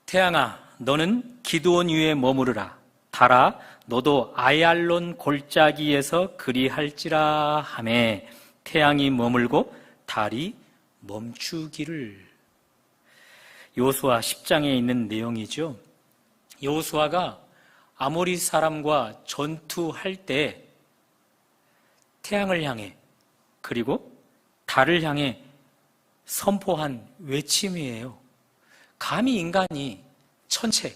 태양아, 너는 기드온 위에 머무르라. 달아, 너도 아얄론 골짜기에서 그리할지라 하매 태양이 머물고 달이 멈추기를. 여호수아 10장에 있는 내용이죠. 여호수아가 아모리 사람과 전투할 때 태양을 향해 그리고 달을 향해 선포한 외침이에요. 감히 인간이 천체,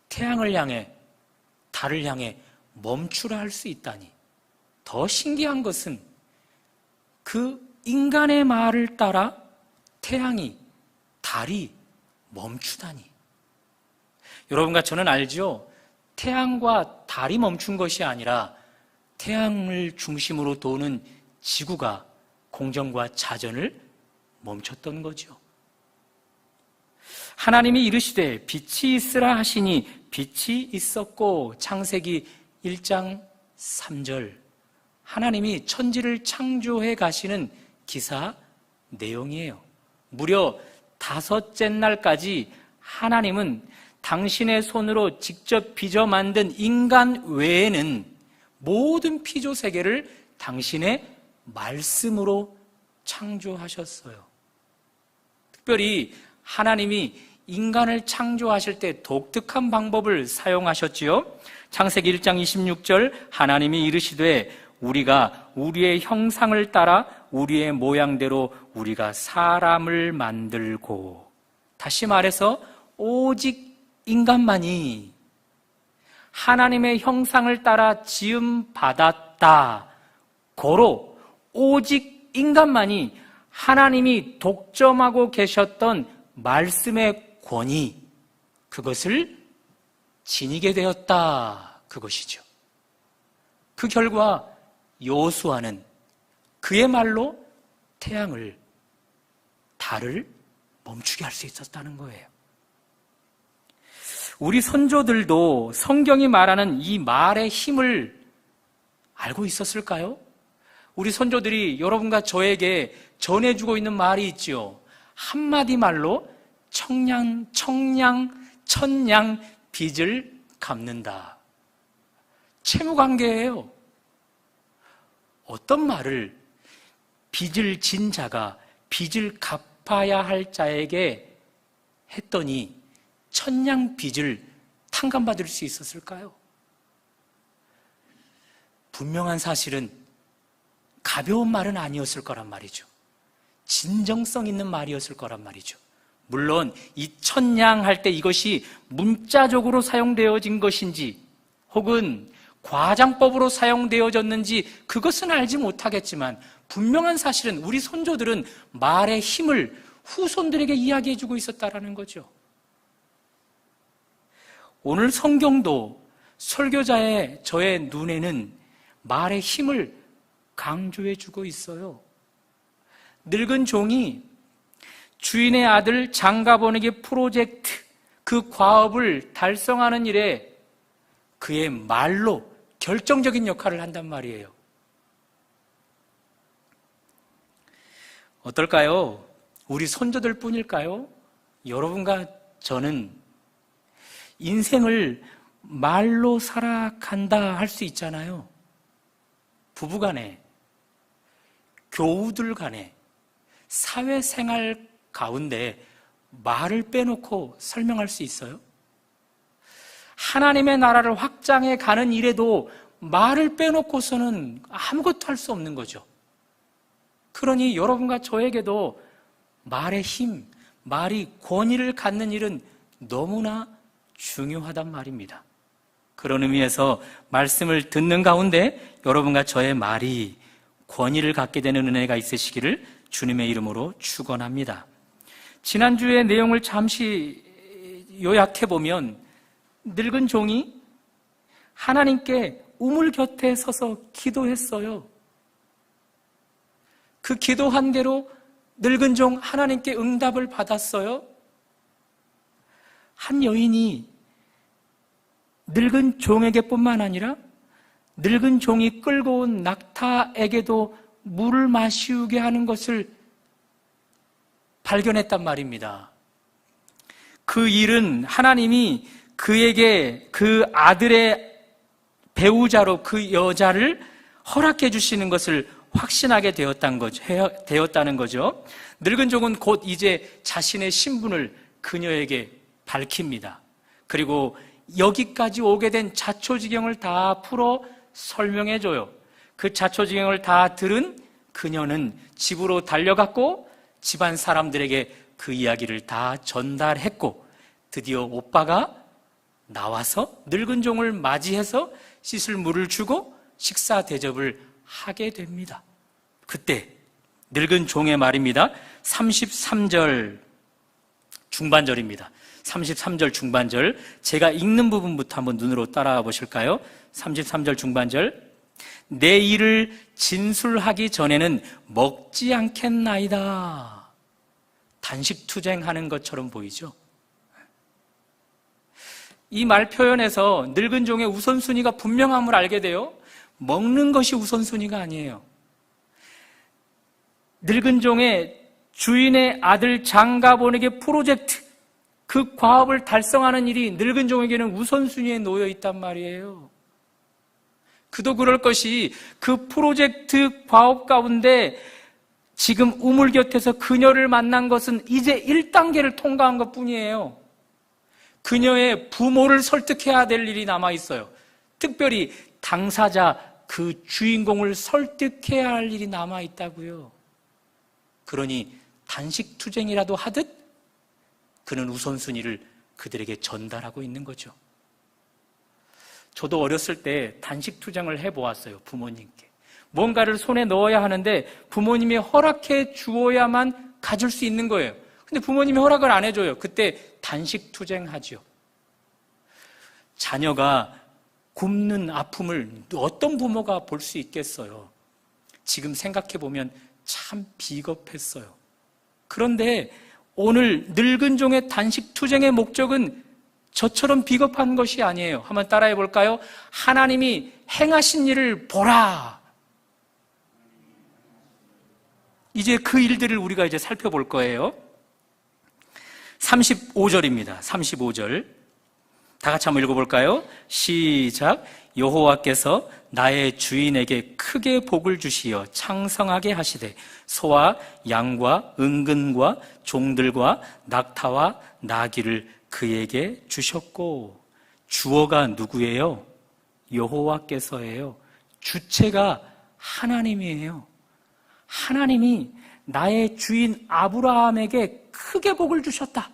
태양을 향해 달을 향해 멈추라 할 수 있다니. 더 신기한 것은 그 인간의 말을 따라 태양이, 달이 멈추다니. 여러분과 저는 알죠? 태양과 달이 멈춘 것이 아니라 태양을 중심으로 도는 지구가 공전과 자전을 멈췄던 거죠. 하나님이 이르시되 빛이 있으라 하시니 빛이 있었고. 창세기 1장 3절. 하나님이 천지를 창조해 가시는 기사 내용이에요. 무려 5째 날까지 하나님은 당신의 손으로 직접 빚어 만든 인간 외에는 모든 피조 세계를 당신의 말씀으로 창조하셨어요. 특별히 하나님이 인간을 창조하실 때 독특한 방법을 사용하셨지요. 창세기 1장 26절 하나님이 이르시되 우리가 우리의 형상을 따라 우리의 모양대로 우리가 사람을 만들고. 다시 말해서 오직 인간만이 하나님의 형상을 따라 지음 받았다. 고로 오직 인간만이 하나님이 독점하고 계셨던 말씀의 권위, 그것을 지니게 되었다. 그것이죠. 그 결과 여호수아는 그의 말로 태양을, 달을 멈추게 할 수 있었다는 거예요. 우리 선조들도 성경이 말하는 이 말의 힘을 알고 있었을까요? 우리 선조들이 여러분과 저에게 전해주고 있는 말이 있지요. 한마디 말로 천냥 빚을 갚는다. 채무관계예요. 어떤 말을 빚을 진 자가 빚을 갚아야 할 자에게 했더니 천냥 빚을 탕감받을 수 있었을까요? 분명한 사실은 가벼운 말은 아니었을 거란 말이죠. 진정성 있는 말이었을 거란 말이죠. 물론 이 천냥 할 때 이것이 문자적으로 사용되어진 것인지 혹은 과장법으로 사용되어졌는지 그것은 알지 못하겠지만 분명한 사실은 우리 선조들은 말의 힘을 후손들에게 이야기해주고 있었다라는 거죠. 오늘 성경도 설교자의 저의 눈에는 말의 힘을 강조해주고 있어요. 늙은 종이 주인의 아들 장가보내기 프로젝트, 그 과업을 달성하는 일에 그의 말로 결정적인 역할을 한단 말이에요. 어떨까요? 우리 손자들 뿐일까요? 여러분과 저는 인생을 말로 살아간다 할 수 있잖아요. 부부간에, 교우들 간에, 사회생활 가운데 말을 빼놓고 설명할 수 있어요? 하나님의 나라를 확장해 가는 일에도 말을 빼놓고서는 아무것도 할 수 없는 거죠. 그러니 여러분과 저에게도 말의 힘, 말이 권위를 갖는 일은 너무나 중요하단 말입니다. 그런 의미에서 말씀을 듣는 가운데 여러분과 저의 말이 권위를 갖게 되는 은혜가 있으시기를 주님의 이름으로 축원합니다. 지난주의 내용을 잠시 요약해보면 늙은 종이 하나님께 우물 곁에 서서 기도했어요. 그 기도한 대로 늙은 종 하나님께 응답을 받았어요. 한 여인이 늙은 종에게뿐만 아니라 늙은 종이 끌고 온 낙타에게도 물을 마시우게 하는 것을 발견했단 말입니다. 그 일은 하나님이 그에게 그 아들의 배우자로 그 여자를 허락해 주시는 것을 확신하게 되었다는 거죠. 늙은 종은 곧 이제 자신의 신분을 그녀에게 밝힙니다. 그리고 여기까지 오게 된 자초지경을 다 풀어 설명해 줘요. 그 자초지경을 다 들은 그녀는 집으로 달려갔고 집안 사람들에게 그 이야기를 다 전달했고 드디어 오빠가 나와서 늙은 종을 맞이해서 씻을 물을 주고 식사 대접을 하게 됩니다. 그때 늙은 종의 말입니다. 33절 중반절입니다. 33절 중반절, 제가 읽는 부분부터 한번 눈으로 따라와 보실까요? 33절 중반절, 내 일을 진술하기 전에는 먹지 않겠나이다. 단식투쟁하는 것처럼 보이죠? 이 말 표현에서 늙은 종의 우선순위가 분명함을 알게 돼요. 먹는 것이 우선순위가 아니에요. 늙은 종의 주인의 아들 장가보내기 프로젝트, 그 과업을 달성하는 일이 늙은 종에게는 우선순위에 놓여 있단 말이에요. 그도 그럴 것이 그 프로젝트 과업 가운데 지금 우물 곁에서 그녀를 만난 것은 이제 1단계를 통과한 것 뿐이에요. 그녀의 부모를 설득해야 될 일이 남아있어요. 특별히 당사자 그 주인공을 설득해야 할 일이 남아있다고요. 그러니 단식투쟁이라도 하듯 그는 우선순위를 그들에게 전달하고 있는 거죠. 저도 어렸을 때 단식투쟁을 해보았어요. 부모님께 뭔가를 손에 넣어야 하는데 부모님이 허락해 주어야만 가질 수 있는 거예요. 근데 부모님이 허락을 안 해줘요. 그때 단식투쟁하죠. 자녀가 굶는 아픔을 어떤 부모가 볼 수 있겠어요. 지금 생각해보면 참 비겁했어요. 그런데 오늘 늙은 종의 단식투쟁의 목적은 저처럼 비겁한 것이 아니에요. 한번 따라해 볼까요? 하나님이 행하신 일을 보라. 이제 그 일들을 우리가 이제 살펴볼 거예요. 35절입니다. 35절. 다 같이 한번 읽어볼까요? 시작. 여호와께서 나의 주인에게 크게 복을 주시어 창성하게 하시되 소와 양과 은근과 종들과 낙타와 나귀를 그에게 주셨고, 주어가 누구예요? 여호와께서예요. 주체가 하나님이에요. 하나님이 나의 주인 아브라함에게 크게 복을 주셨다.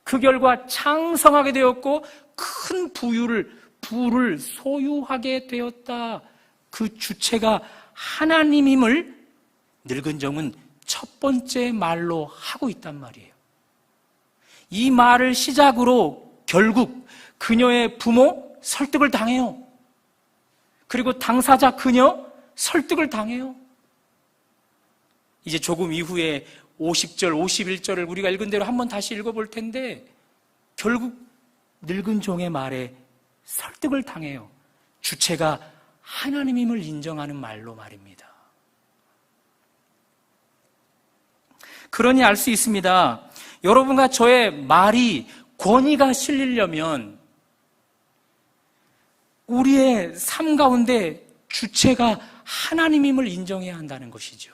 그 결과 창성하게 되었고 큰 부를 소유하게 되었다. 그 주체가 하나님임을 늙은 종은 첫 번째 말로 하고 있단 말이에요. 이 말을 시작으로 결국 그녀의 부모 설득을 당해요. 그리고 당사자 그녀 설득을 당해요. 이제 조금 이후에 50절, 51절을 우리가 읽은 대로 한번 다시 읽어볼 텐데 결국 늙은 종의 말에 설득을 당해요. 주체가 하나님임을 인정하는 말로 말입니다. 그러니 알 수 있습니다. 여러분과 저의 말이 권위가 실리려면 우리의 삶 가운데 주체가 하나님임을 인정해야 한다는 것이죠.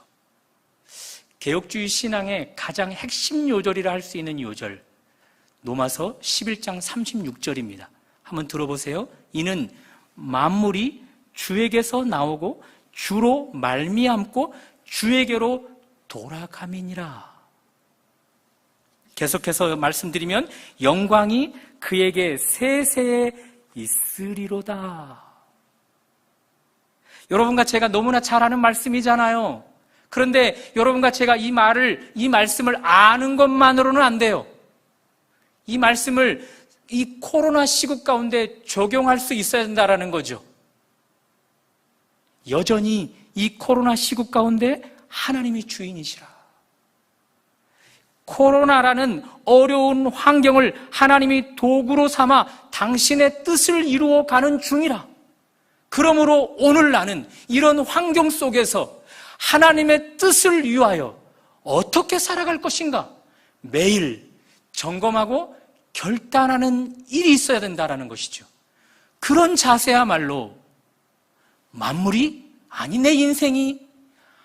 개혁주의 신앙의 가장 핵심 요절이라 할 수 있는 요절, 로마서 11장 36절입니다. 한번 들어보세요. 이는 만물이 주에게서 나오고 주로 말미암고 주에게로 돌아감이니라. 계속해서 말씀드리면 영광이 그에게 세세에 있으리로다. 여러분과 제가 너무나 잘 아는 말씀이잖아요. 그런데 여러분과 제가 이 말씀을 아는 것만으로는 안 돼요. 이 말씀을 이 코로나 시국 가운데 적용할 수 있어야 된다는 거죠. 여전히 이 코로나 시국 가운데 하나님이 주인이시라. 코로나라는 어려운 환경을 하나님이 도구로 삼아 당신의 뜻을 이루어 가는 중이라. 그러므로 오늘 나는 이런 환경 속에서 하나님의 뜻을 위하여 어떻게 살아갈 것인가 매일 점검하고 결단하는 일이 있어야 된다는 것이죠. 그런 자세야말로 만물이, 아니 내 인생이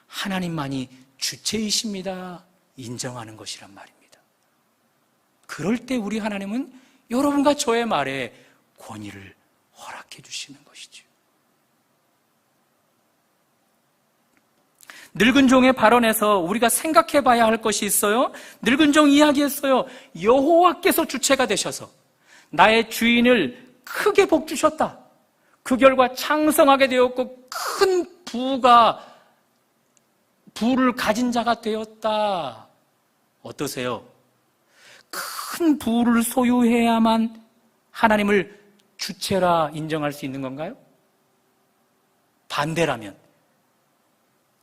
하나님만이 주체이십니다 인정하는 것이란 말입니다. 그럴 때 우리 하나님은 여러분과 저의 말에 권위를 허락해 주시는 것이죠. 늙은 종의 발언에서 우리가 생각해 봐야 할 것이 있어요. 늙은 종 이야기했어요. 여호와께서 주체가 되셔서 나의 주인을 크게 복 주셨다. 그 결과 창성하게 되었고 큰 부를 가진 자가 되었다. 어떠세요? 큰 부를 소유해야만 하나님을 주체라 인정할 수 있는 건가요? 반대라면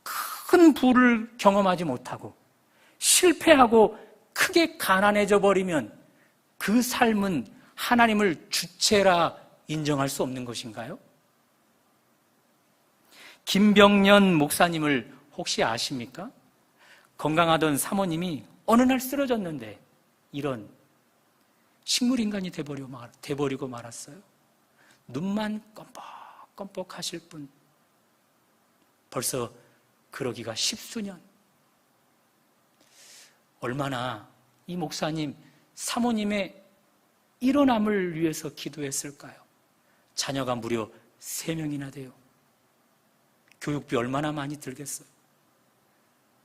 큰 부를 경험하지 못하고 실패하고 크게 가난해져 버리면 그 삶은 하나님을 주체라 인정할 수 없는 것인가요? 김병년 목사님을 혹시 아십니까? 건강하던 사모님이 어느 날 쓰러졌는데 이런 식물인간이 돼버리고 말았어요. 눈만 껌뻑껌뻑 하실 분, 벌써 그러기가 10수년. 얼마나 이 목사님, 사모님의 일어남을 위해서 기도했을까요? 자녀가 무려 3명이나 돼요. 교육비 얼마나 많이 들겠어요?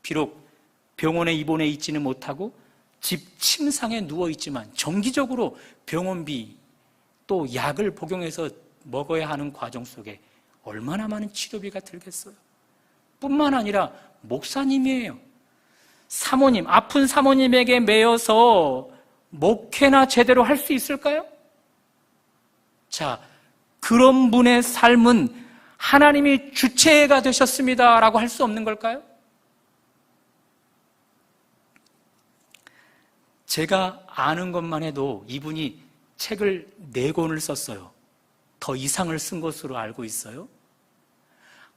비록 병원에 입원해 있지는 못하고 집 침상에 누워있지만 정기적으로 병원비 또 약을 복용해서 먹어야 하는 과정 속에 얼마나 많은 치료비가 들겠어요? 뿐만 아니라 목사님이에요. 사모님, 아픈 사모님에게 매여서 목회나 제대로 할 수 있을까요? 자, 그런 분의 삶은 하나님이 주체가 되셨습니다 라고 할 수 없는 걸까요? 제가 아는 것만 해도 이분이 책을 4권을 썼어요. 더 이상을 쓴 것으로 알고 있어요.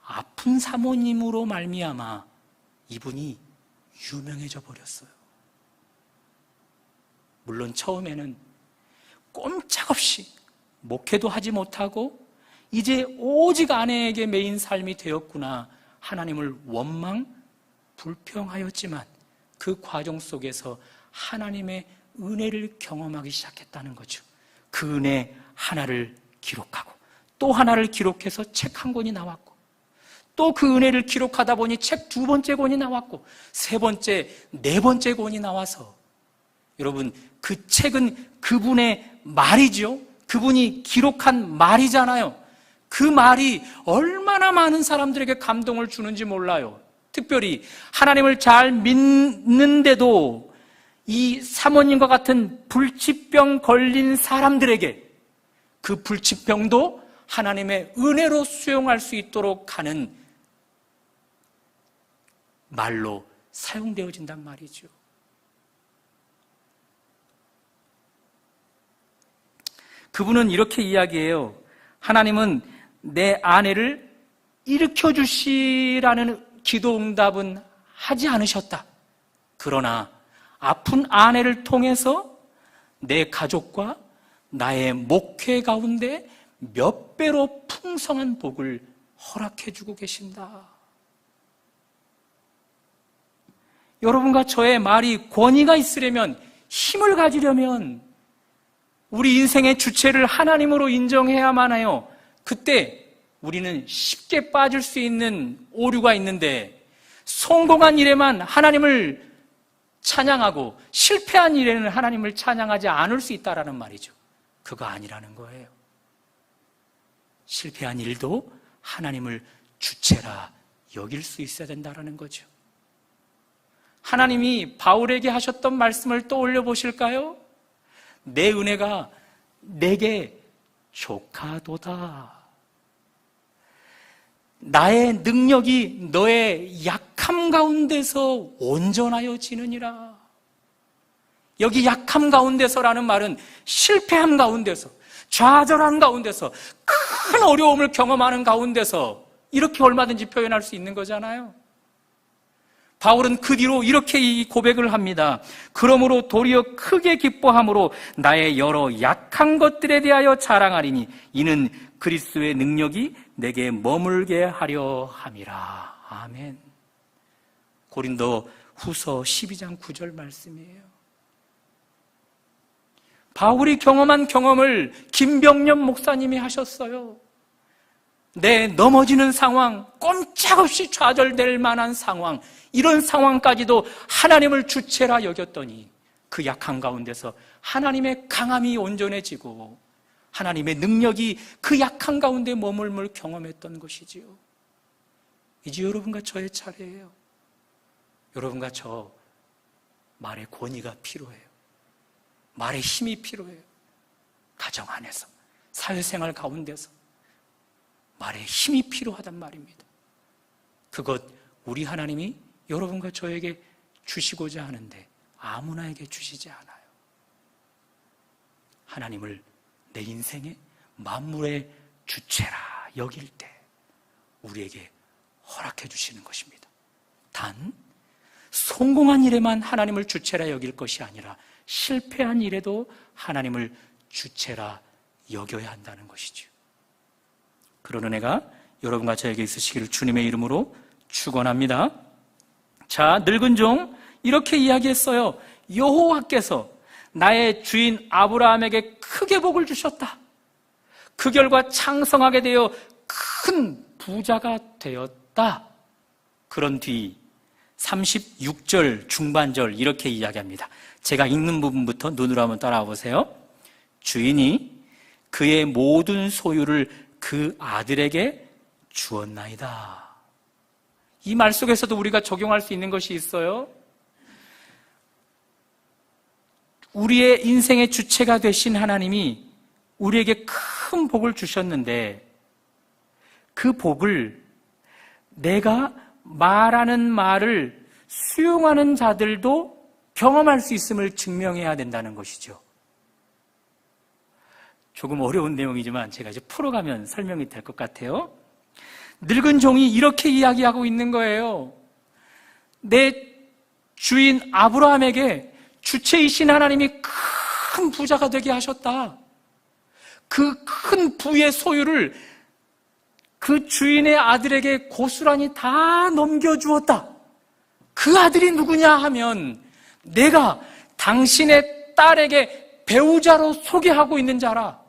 아픈 사모님으로 말미암아 이분이 유명해져 버렸어요. 물론 처음에는 꼼짝없이 목회도 하지 못하고 이제 오직 아내에게 매인 삶이 되었구나 하나님을 원망, 불평하였지만 그 과정 속에서 하나님의 은혜를 경험하기 시작했다는 거죠. 그 은혜 하나를 기록하고 또 하나를 기록해서 책 1권이 나왔고 또 그 은혜를 기록하다 보니 책 2번째 권이 나왔고 3번째, 4번째 권이 나와서 여러분 그 책은 그분의 말이죠. 그분이 기록한 말이잖아요. 그 말이 얼마나 많은 사람들에게 감동을 주는지 몰라요. 특별히 하나님을 잘 믿는데도 이 사모님과 같은 불치병 걸린 사람들에게 그 불치병도 하나님의 은혜로 수용할 수 있도록 하는 말로 사용되어진단 말이죠. 그분은 이렇게 이야기해요. 하나님은 내 아내를 일으켜 주시라는 기도 응답은 하지 않으셨다. 그러나 아픈 아내를 통해서 내 가족과 나의 목회 가운데 몇 배로 풍성한 복을 허락해 주고 계신다. 여러분과 저의 말이 권위가 있으려면, 힘을 가지려면 우리 인생의 주체를 하나님으로 인정해야만 해요. 그때 우리는 쉽게 빠질 수 있는 오류가 있는데, 성공한 일에만 하나님을 찬양하고 실패한 일에는 하나님을 찬양하지 않을 수 있다라는 말이죠. 그거 아니라는 거예요. 실패한 일도 하나님을 주체라 여길 수 있어야 된다라는 거죠. 하나님이 바울에게 하셨던 말씀을 떠올려 보실까요? 내 은혜가 내게 족하도다. 나의 능력이 너의 약함 가운데서 온전하여지느니라. 여기 약함 가운데서라는 말은 실패함 가운데서, 좌절한 가운데서, 큰 어려움을 경험하는 가운데서 이렇게 얼마든지 표현할 수 있는 거잖아요. 바울은 그 뒤로 이렇게 이 고백을 합니다. 그러므로 도리어 크게 기뻐함으로 나의 여러 약한 것들에 대하여 자랑하리니 이는 그리스도의 능력이 내게 머물게 하려 함이라. 아멘. 고린도 후서 12장 9절 말씀이에요. 바울이 경험한 경험을 김병년 목사님이 하셨어요. 내 넘어지는 상황, 꼼짝없이 좌절될 만한 상황, 이런 상황까지도 하나님을 주체라 여겼더니 그 약한 가운데서 하나님의 강함이 온전해지고 하나님의 능력이 그 약한 가운데 머물물 경험했던 것이지요. 이제 여러분과 저의 차례예요. 여러분과 저 말의 권위가 필요해요. 말의 힘이 필요해요. 가정 안에서, 사회생활 가운데서 말의 힘이 필요하단 말입니다. 그것 우리 하나님이 여러분과 저에게 주시고자 하는데 아무나에게 주시지 않아요. 하나님을 내 인생의 만물의 주체라 여길 때 우리에게 허락해 주시는 것입니다. 단 성공한 일에만 하나님을 주체라 여길 것이 아니라 실패한 일에도 하나님을 주체라 여겨야 한다는 것이죠. 그런 은혜가 여러분과 저에게 있으시기를 주님의 이름으로 축원합니다. 자, 늙은 종 이렇게 이야기했어요. 여호와께서 나의 주인 아브라함에게 크게 복을 주셨다. 그 결과 창성하게 되어 큰 부자가 되었다. 그런 뒤 36절 중반절 이렇게 이야기합니다. 제가 읽는 부분부터 눈으로 한번 따라와 보세요. 주인이 그의 모든 소유를 그 아들에게 주었나이다. 이 말 속에서도 우리가 적용할 수 있는 것이 있어요. 우리의 인생의 주체가 되신 하나님이 우리에게 큰 복을 주셨는데 그 복을 내가 말하는 말을 수용하는 자들도 경험할 수 있음을 증명해야 된다는 것이죠. 조금 어려운 내용이지만 제가 이제 풀어가면 설명이 될 것 같아요. 늙은 종이 이렇게 이야기하고 있는 거예요. 내 주인 아브라함에게 주체이신 하나님이 큰 부자가 되게 하셨다. 그 큰 부의 소유를 그 주인의 아들에게 고스란히 다 넘겨주었다. 그 아들이 누구냐 하면 내가 당신의 딸에게 배우자로 소개하고 있는 자라.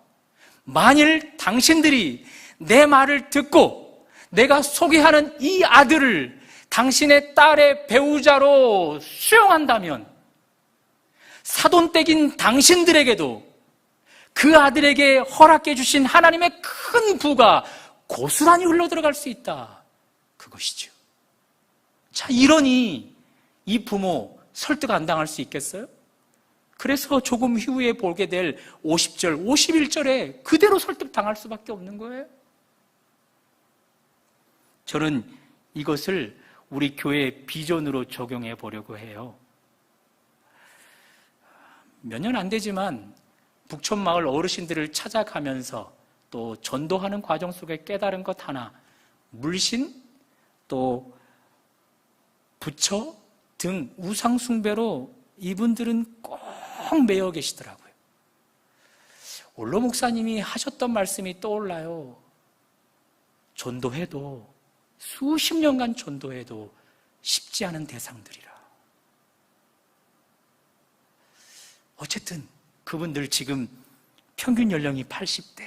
만일 당신들이 내 말을 듣고 내가 소개하는 이 아들을 당신의 딸의 배우자로 수용한다면 사돈댁인 당신들에게도 그 아들에게 허락해 주신 하나님의 큰 부가 고스란히 흘러들어갈 수 있다. 그것이죠. 자, 이러니 이 부모 설득 안 당할 수 있겠어요? 그래서 조금 후에 보게 될 50절, 51절에 그대로 설득 당할 수밖에 없는 거예요. 저는 이것을 우리 교회의 비전으로 적용해 보려고 해요. 몇 년 안 되지만 북촌마을 어르신들을 찾아가면서 또 전도하는 과정 속에 깨달은 것 하나, 물신, 또 부처 등 우상숭배로 이분들은 꼭 매여 계시더라고요. 올로 목사님이 하셨던 말씀이 떠올라요. 전도해도 수십 년간 전도해도 쉽지 않은 대상들이라. 어쨌든 그분들 지금 평균 연령이 80대.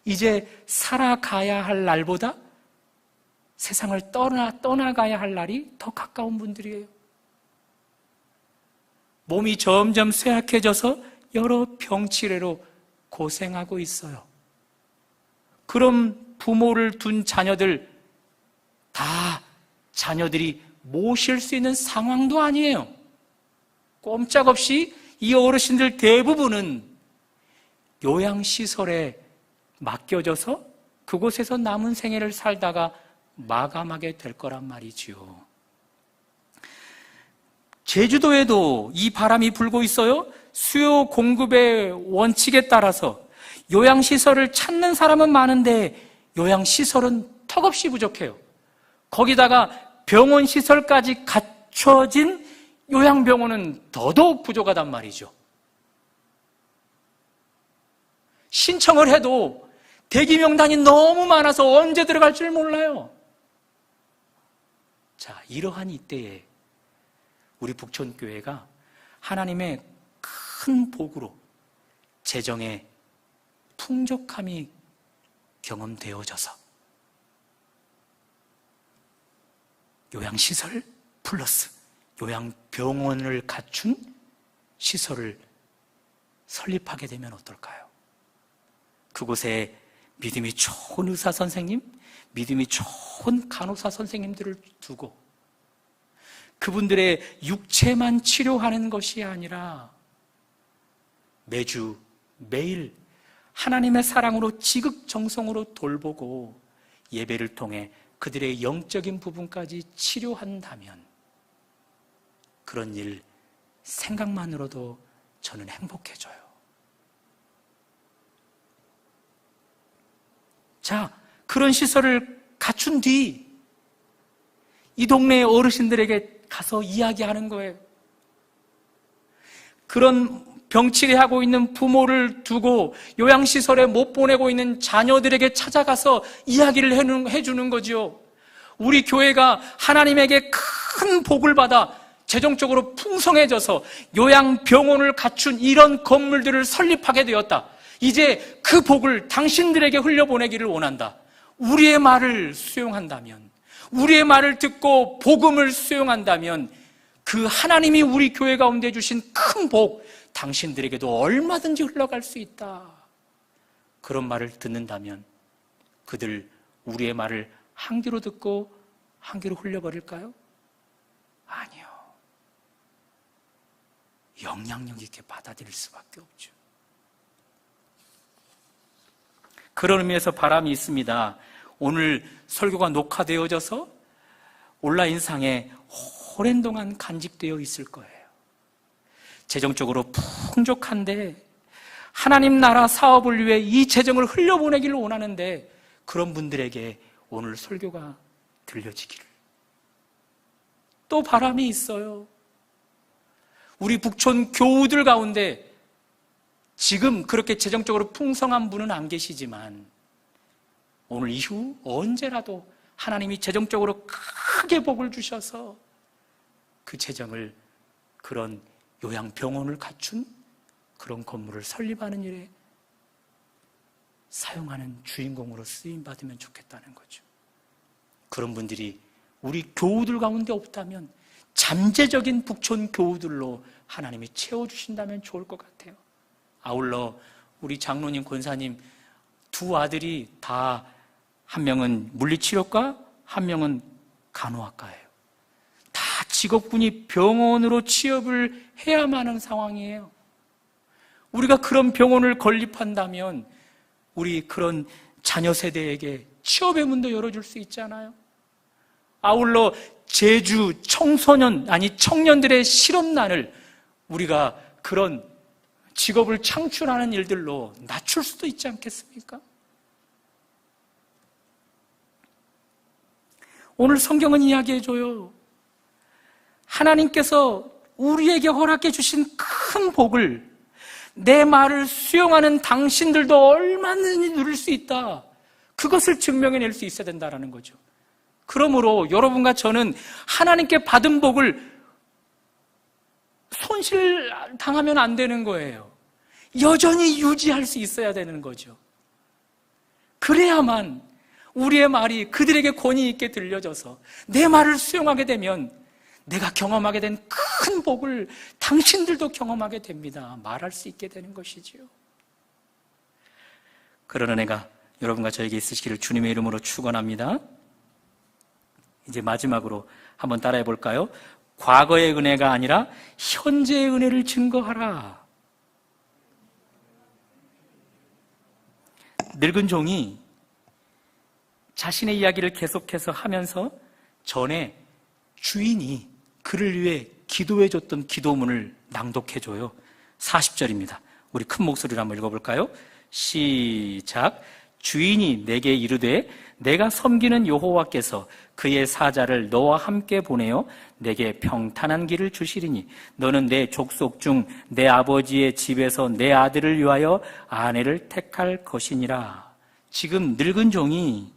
이제 살아가야 할 날보다 세상을 떠나가야 할 날이 더 가까운 분들이에요. 몸이 점점 쇠약해져서 여러 병치레로 고생하고 있어요. 그럼 부모를 둔 자녀들 다 자녀들이 모실 수 있는 상황도 아니에요. 꼼짝없이 이 어르신들 대부분은 요양시설에 맡겨져서 그곳에서 남은 생애를 살다가 마감하게 될 거란 말이지요. 제주도에도 이 바람이 불고 있어요. 수요 공급의 원칙에 따라서 요양시설을 찾는 사람은 많은데 요양시설은 턱없이 부족해요. 거기다가 병원 시설까지 갖춰진 요양병원은 더더욱 부족하단 말이죠. 신청을 해도 대기 명단이 너무 많아서 언제 들어갈 줄 몰라요. 자, 이러한 이때에 우리 북촌교회가 하나님의 큰 복으로 재정의 풍족함이 경험되어져서 요양시설 플러스 요양병원을 갖춘 시설을 설립하게 되면 어떨까요? 그곳에 믿음이 좋은 의사 선생님, 믿음이 좋은 간호사 선생님들을 두고 그분들의 육체만 치료하는 것이 아니라 매주 매일 하나님의 사랑으로 지극정성으로 돌보고 예배를 통해 그들의 영적인 부분까지 치료한다면 그런 일 생각만으로도 저는 행복해져요. 자, 그런 시설을 갖춘 뒤 이 동네의 어르신들에게 가서 이야기하는 거예요. 그런 병치레하고 있는 부모를 두고 요양시설에 못 보내고 있는 자녀들에게 찾아가서 이야기를 해주는 거죠. 우리 교회가 하나님에게 큰 복을 받아 재정적으로 풍성해져서 요양병원을 갖춘 이런 건물들을 설립하게 되었다. 이제 그 복을 당신들에게 흘려보내기를 원한다. 우리의 말을 수용한다면, 우리의 말을 듣고 복음을 수용한다면 그 하나님이 우리 교회 가운데 주신 큰 복, 당신들에게도 얼마든지 흘러갈 수 있다. 그런 말을 듣는다면 그들 우리의 말을 한 귀로 듣고 한 귀로 흘려버릴까요? 아니요. 영향력 있게 받아들일 수밖에 없죠. 그런 의미에서 바람이 있습니다. 오늘 설교가 녹화되어져서 온라인상에 오랜 동안 간직되어 있을 거예요. 재정적으로 풍족한데 하나님 나라 사업을 위해 이 재정을 흘려보내기를 원하는데 그런 분들에게 오늘 설교가 들려지기를. 또 바람이 있어요. 우리 북촌 교우들 가운데 지금 그렇게 재정적으로 풍성한 분은 안 계시지만 오늘 이후 언제라도 하나님이 재정적으로 크게 복을 주셔서 그 재정을 그런 요양병원을 갖춘 그런 건물을 설립하는 일에 사용하는 주인공으로 쓰임받으면 좋겠다는 거죠. 그런 분들이 우리 교우들 가운데 없다면 잠재적인 북촌 교우들로 하나님이 채워주신다면 좋을 것 같아요. 아울러 우리 장로님, 권사님 두 아들이 다 한 명은 물리치료과, 한 명은 간호학과예요. 다 직업군이 병원으로 취업을 해야만 하는 상황이에요. 우리가 그런 병원을 건립한다면 우리 그런 자녀 세대에게 취업의 문도 열어줄 수 있잖아요. 아울러 제주 청년들의 실업난을 우리가 그런 직업을 창출하는 일들로 낮출 수도 있지 않겠습니까? 오늘 성경은 이야기해줘요. 하나님께서 우리에게 허락해 주신 큰 복을 내 말을 수용하는 당신들도 얼마든지 누릴 수 있다. 그것을 증명해낼 수 있어야 된다는 거죠. 그러므로 여러분과 저는 하나님께 받은 복을 손실당하면 안 되는 거예요. 여전히 유지할 수 있어야 되는 거죠. 그래야만 우리의 말이 그들에게 권위 있게 들려져서 내 말을 수용하게 되면 내가 경험하게 된 큰 복을 당신들도 경험하게 됩니다. 말할 수 있게 되는 것이지요. 그런 은혜가 여러분과 저에게 있으시기를 주님의 이름으로 축원합니다. 이제 마지막으로 한번 따라해 볼까요? 과거의 은혜가 아니라 현재의 은혜를 증거하라. 늙은 종이 자신의 이야기를 계속해서 하면서 전에 주인이 그를 위해 기도해줬던 기도문을 낭독해줘요. 40절입니다. 우리 큰 목소리로 한번 읽어볼까요? 시작. 주인이 내게 이르되 내가 섬기는 여호와께서 그의 사자를 너와 함께 보내어 내게 평탄한 길을 주시리니 너는 내 족속 중 내 아버지의 집에서 내 아들을 위하여 아내를 택할 것이니라. 지금 늙은 종이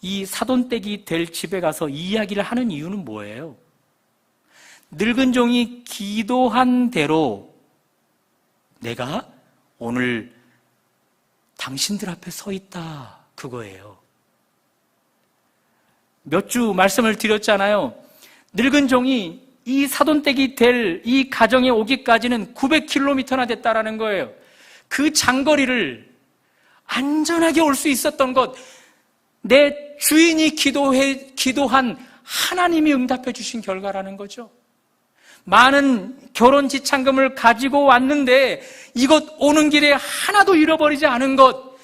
이 사돈댁이 될 집에 가서 이 이야기를 하는 이유는 뭐예요? 늙은 종이 기도한 대로 내가 오늘 당신들 앞에 서 있다, 그거예요. 몇 주 말씀을 드렸잖아요. 늙은 종이 이 사돈댁이 될 이 가정에 오기까지는 900km나 됐다라는 거예요. 그 장거리를 안전하게 올 수 있었던 것, 내 주인이 기도한 하나님이 응답해 주신 결과라는 거죠. 많은 결혼 지참금을 가지고 왔는데 이것 오는 길에 하나도 잃어버리지 않은 것,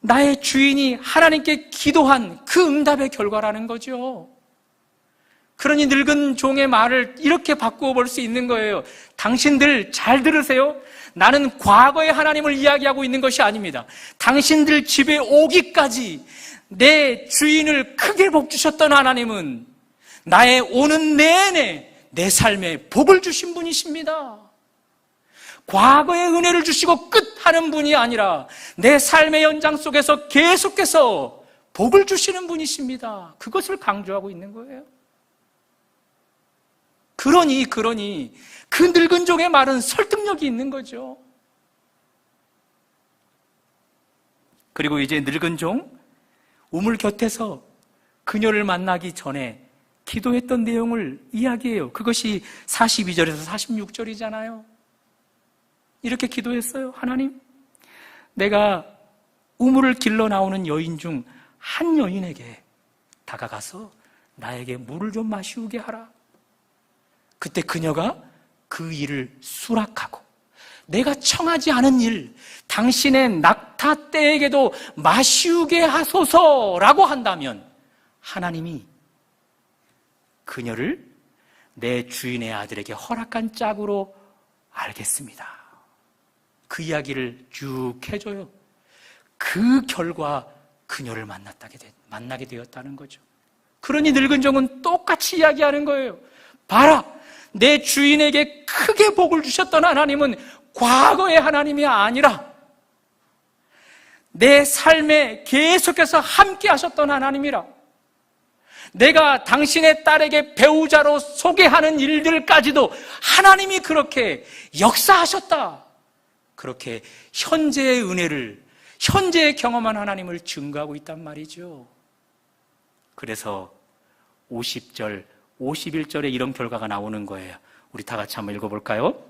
나의 주인이 하나님께 기도한 그 응답의 결과라는 거죠. 그러니 늙은 종의 말을 이렇게 바꾸어 볼 수 있는 거예요. 당신들 잘 들으세요. 나는 과거의 하나님을 이야기하고 있는 것이 아닙니다. 당신들 집에 오기까지 내 주인을 크게 복 주셨던 하나님은 나의 오는 내내 내 삶에 복을 주신 분이십니다. 과거의 은혜를 주시고 끝하는 분이 아니라 내 삶의 연장 속에서 계속해서 복을 주시는 분이십니다. 그것을 강조하고 있는 거예요. 그러니 그 늙은 종의 말은 설득력이 있는 거죠. 그리고 이제 늙은 종 우물 곁에서 그녀를 만나기 전에 기도했던 내용을 이야기해요. 그것이 42절에서 46절이잖아요. 이렇게 기도했어요. 하나님, 내가 우물을 길러 나오는 여인 중 한 여인에게 다가가서 나에게 물을 좀 마시우게 하라. 그때 그녀가 그 일을 수락하고 내가 청하지 않은 일, 당신의 낙타 때에게도 마시우게 하소서라고 한다면 하나님이 그녀를 내 주인의 아들에게 허락한 짝으로 알겠습니다. 그 이야기를 쭉 해줘요. 그 결과 그녀를 만나게 되었다는 거죠. 그러니 늙은 종은 똑같이 이야기하는 거예요. 봐라, 내 주인에게 크게 복을 주셨던 하나님은 과거의 하나님이 아니라 내 삶에 계속해서 함께 하셨던 하나님이라. 내가 당신의 딸에게 배우자로 소개하는 일들까지도 하나님이 그렇게 역사하셨다. 그렇게 현재의 은혜를, 현재의 경험한 하나님을 증거하고 있단 말이죠. 그래서 50절, 51절에 이런 결과가 나오는 거예요. 우리 다 같이 한번 읽어볼까요?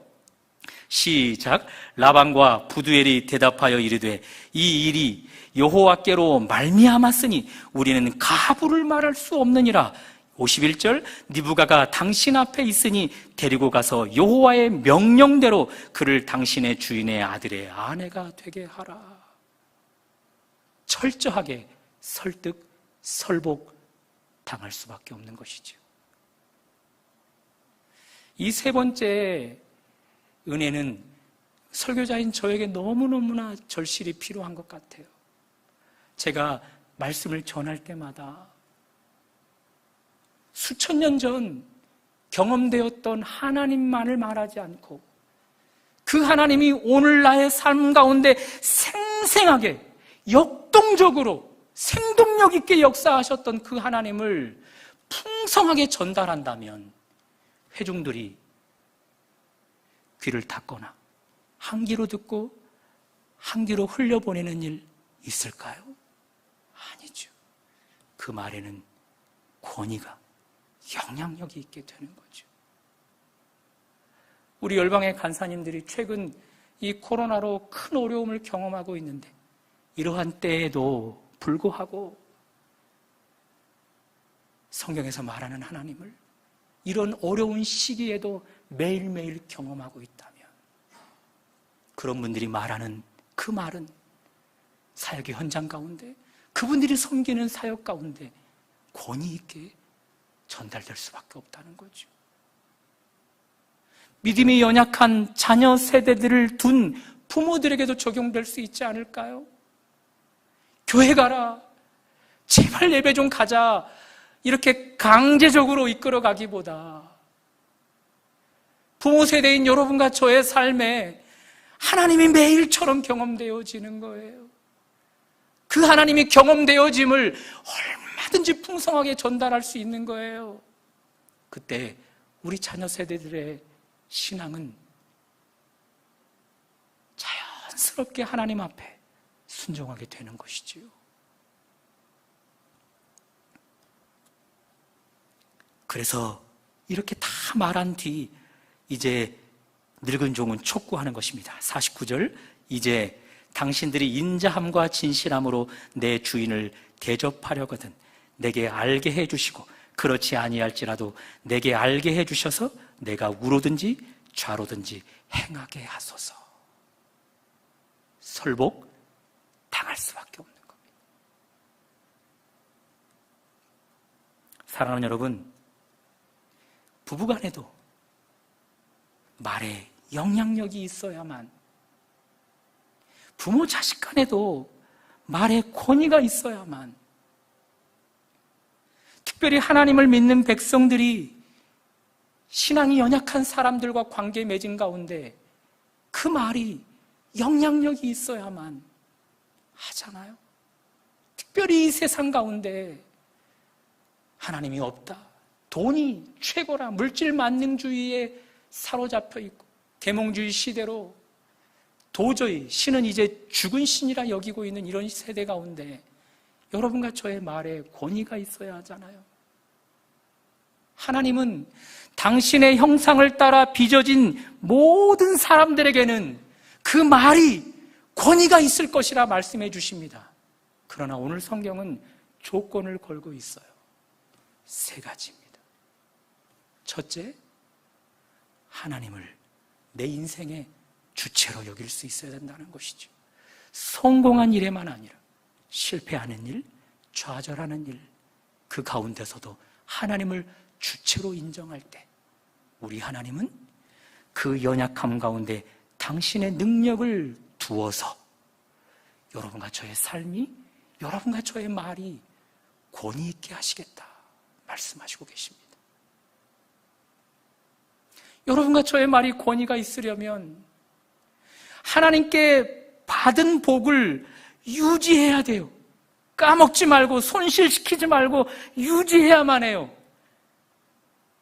시작. 라반과 부두엘이 대답하여 이르되 이 일이 여호와께로 말미암았으니 우리는 가부를 말할 수 없느니라. 51절. 니부가가 당신 앞에 있으니 데리고 가서 여호와의 명령대로 그를 당신의 주인의 아들의 아내가 되게 하라. 철저하게 설득, 설복 당할 수밖에 없는 것이죠. 이 세 번째 은혜는 설교자인 저에게 너무너무나 절실히 필요한 것 같아요. 제가 말씀을 전할 때마다 수천 년 전 경험되었던 하나님만을 말하지 않고 그 하나님이 오늘 나의 삶 가운데 생생하게 역동적으로 생동력 있게 역사하셨던 그 하나님을 풍성하게 전달한다면 회중들이 귀를 닫거나 한 귀로 듣고 한 귀로 흘려보내는 일 있을까요? 아니죠. 그 말에는 권위가, 영향력이 있게 되는 거죠. 우리 열방의 간사님들이 최근 이 코로나로 큰 어려움을 경험하고 있는데 이러한 때에도 불구하고 성경에서 말하는 하나님을 이런 어려운 시기에도 매일매일 경험하고 있다면 그런 분들이 말하는 그 말은 사역의 현장 가운데 그분들이 섬기는 사역 가운데 권위 있게 전달될 수밖에 없다는 거죠. 믿음이 연약한 자녀 세대들을 둔 부모들에게도 적용될 수 있지 않을까요? 교회 가라, 제발 예배 좀 가자, 이렇게 강제적으로 이끌어가기보다 부모 세대인 여러분과 저의 삶에 하나님이 매일처럼 경험되어지는 거예요. 그 하나님이 경험되어짐을 얼마든지 풍성하게 전달할 수 있는 거예요. 그때 우리 자녀 세대들의 신앙은 자연스럽게 하나님 앞에 순종하게 되는 것이지요. 그래서 이렇게 다 말한 뒤 이제 늙은 종은 촉구하는 것입니다. 49절, 이제 당신들이 인자함과 진실함으로 내 주인을 대접하려거든 내게 알게 해주시고 그렇지 아니할지라도 내게 알게 해주셔서 내가 우로든지 좌로든지 행하게 하소서. 설복 당할 수밖에 없는 겁니다. 사랑하는 여러분, 부부간에도 말에 영향력이 있어야만, 부모 자식 간에도 말에 권위가 있어야만, 특별히 하나님을 믿는 백성들이 신앙이 연약한 사람들과 관계 맺은 가운데 그 말이 영향력이 있어야만 하잖아요. 특별히 이 세상 가운데 하나님이 없다, 돈이 최고라, 물질 만능주의에 사로잡혀 있고 계몽주의 시대로 도저히 신은 이제 죽은 신이라 여기고 있는 이런 세대 가운데 여러분과 저의 말에 권위가 있어야 하잖아요. 하나님은 당신의 형상을 따라 빚어진 모든 사람들에게는 그 말이 권위가 있을 것이라 말씀해 주십니다. 그러나 오늘 성경은 조건을 걸고 있어요. 3가지입니다. 첫째, 하나님을 내 인생의 주체로 여길 수 있어야 된다는 것이죠. 성공한 일에만 아니라 실패하는 일, 좌절하는 일, 그 가운데서도 하나님을 주체로 인정할 때 우리 하나님은 그 연약함 가운데 당신의 능력을 두어서 여러분과 저의 삶이, 여러분과 저의 말이 권위 있게 하시겠다 말씀하시고 계십니다. 여러분과 저의 말이 권위가 있으려면 하나님께 받은 복을 유지해야 돼요. 까먹지 말고 손실시키지 말고 유지해야만 해요.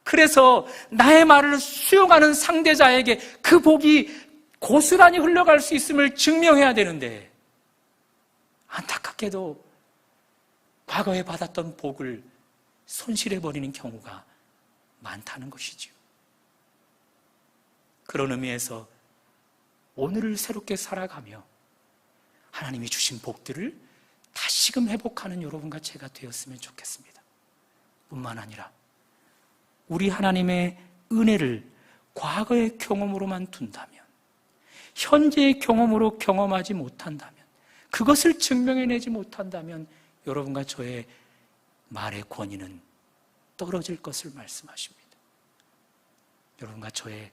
그래서 나의 말을 수용하는 상대자에게 그 복이 고스란히 흘러갈 수 있음을 증명해야 되는데, 안타깝게도 과거에 받았던 복을 손실해버리는 경우가 많다는 것이죠. 그런 의미에서 오늘을 새롭게 살아가며 하나님이 주신 복들을 다시금 회복하는 여러분과 제가 되었으면 좋겠습니다. 뿐만 아니라 우리 하나님의 은혜를 과거의 경험으로만 둔다면, 현재의 경험으로 경험하지 못한다면, 그것을 증명해내지 못한다면 여러분과 저의 말의 권위는 떨어질 것을 말씀하십니다. 여러분과 저의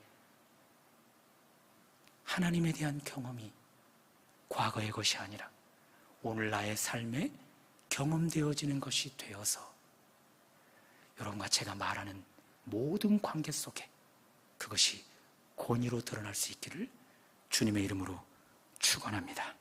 하나님에 대한 경험이 과거의 것이 아니라 오늘 나의 삶에 경험되어지는 것이 되어서 여러분과 제가 말하는 모든 관계 속에 그것이 권위로 드러날 수 있기를 주님의 이름으로 축원합니다.